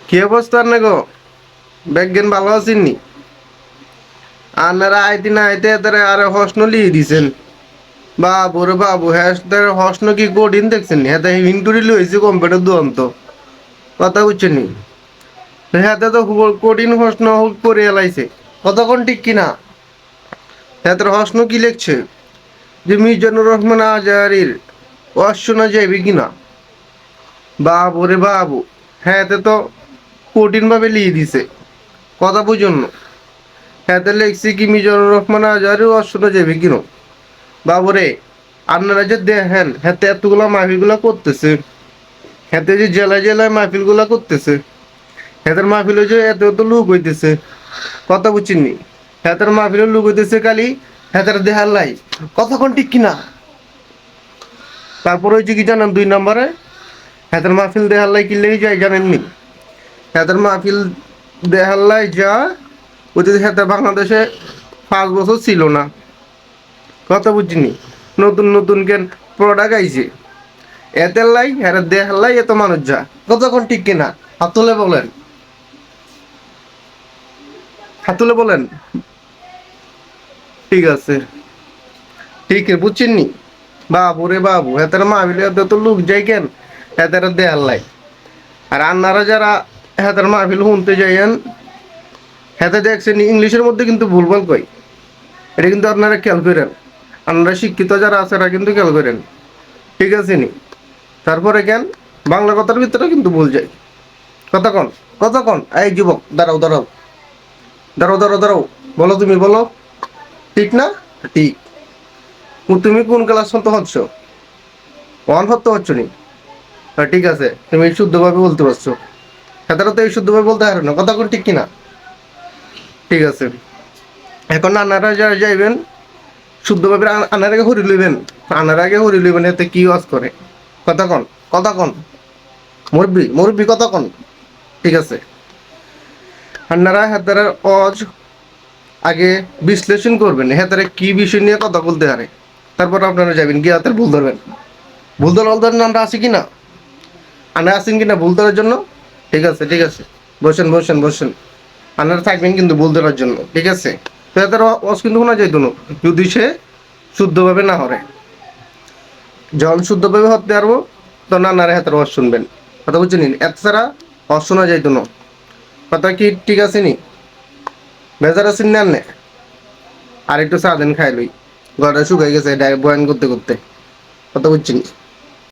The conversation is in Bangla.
কি অবস্থা না গো? ব্যাগগেন ভালো আছেননি? আপনারা আইতে না আইতে তারা আরে হসন লিয়ে দিছেন। বাবু রে বাবু, হ্যাঁ হসন কি কঠিন দেখছেন? হ্যাঁ হিন্টুরি লইছে কম্পিউটার দুরন্ত। কথা বুঝছেন নি? হ্যাঁ তো কঠিন হসন করে এলাইছে। কতক্ষণ ঠিক কিনা? হ্যাঁ হসন কি লিখছে? যে মিজানুর রহমান আজহারির অশোনা যাইবে কিনা? বাবু রে বাবু, হ্যাঁ তো কঠিন ভাবে লিয়ে দিছে। কথা বুঝুন না। হাতে লেখছি কি মিজানুর রহমান আজহারি অশোনা যাবে কিনো? বাবুরে, আপনারা যে দেখেন হাতে এতগুলা মাহফিল গুলা করতেছে, হাতে যে জেলায় জেলায় মাহফিল গুলা করতেছে, হাতের মাহফিলে যে এত এত লোক হইতেছে। কথা বুঝছেননি? হাতের মাহফিলের লোক হইতেছে খালি হাতের দেহার লাই। কতক্ষণ ঠিক কিনা? তারপরে হচ্ছে কি জানেন, 2 নম্বরে হাতের মাহফিল দেহার লাই কিনলেই যায় জানেননি? হাতের মাহফিল দেহার লাই যা ওই হাতে বাংলাদেশে 5 বছর ছিল না। কথা বুঝিনি? নতুন নতুন কেন প্রোডাক্ট আইছে, এতের লাই হ্যাঁ দেখার লাই এত মানুষ যা। কতক্ষণ ঠিক কিনা? হাত তুলে বলেন, হাত তুলে বলেন। ঠিক আছে, ঠিক আছে, বুঝছেননি? বাবু রে বাবু, হেতার মাহফিলে এত লোক যাই কেন? হেতার দেখার লাই। আর আন্নারা যারা হেতার মাহফিল শুনতে যাইয়েন, হেতে দেখছেন ইংলিশের মধ্যে কিন্তু ভুলভাল কই। এটা কিন্তু আপনারা খেয়াল করেন। আপনারা শিক্ষিত যারা আছে এরা কিন্তু খেয়াল করেন। ঠিক আছে নি? তারপরে কেন বাংলা কথার ভিতরে কিন্তু ভুল যায়। কতক্ষণ? কতক্ষণ? এই যুবক, দাঁড়াও দাঁড়াও দাঁড়াও দাঁড়াও দাঁড়াও, বলো তুমি বলো। ঠিক না? ঠিক। তুমি কোন ক্লাস পর্যন্ত হচ্ছ? 1 হতে হচ্ছ নি? ঠিক আছে, তুমি শুদ্ধভাবে বলতে পারছো। হেতারা তো এই শুদ্ধভাবে বলতে পারো না। কতক্ষণ ঠিক কিনা? ঠিক আছে। এখন আনারা যারা যাইবেন শুদ্ধভাবে আনার আগে হরি লইবেন। আনার আগে হরি লইবেন, এতে কি ওয়াজ করে। কতক্ষণ? কতক্ষণ? মুরব্বি মুরব্বি কতক্ষণ? ঠিক আছে। আপনারা হেতারা অজ আগে বিশ্লেষণ করবেন, হেতারে কি বিষয় নিয়ে কথা বলতে পারে। তারপর আপনারা যাবেন গিয়ে হাতের ভুল ধরবেন। ভুল ধরার আমরা আছি কিনা? আনা আছেন কিনা ভুল ধরার জন্য? ঠিক আছে, ঠিক আছে, বসেন বসেন বসেন। আপনারা থাকবেন কিন্তু ভুল ধরার জন্য। ঠিক আছে? তো হেতার অজ কিন্তু শোনা যাইতো না যদি সে শুদ্ধভাবে না হরে। যখন শুদ্ধভাবে হতে পারবো তখন আনারা হাতের অজ শুনবেন। কথা বুঝছেন? এছাড়া অজ শোনা যাইতো না। কথা কি ঠিক আছে নি? বেজার আছেন না? আর একটু চা দেন খাই লই। গলাটা শুকাই গেছে বয়ান করতে করতে। কথা বুঝছেন?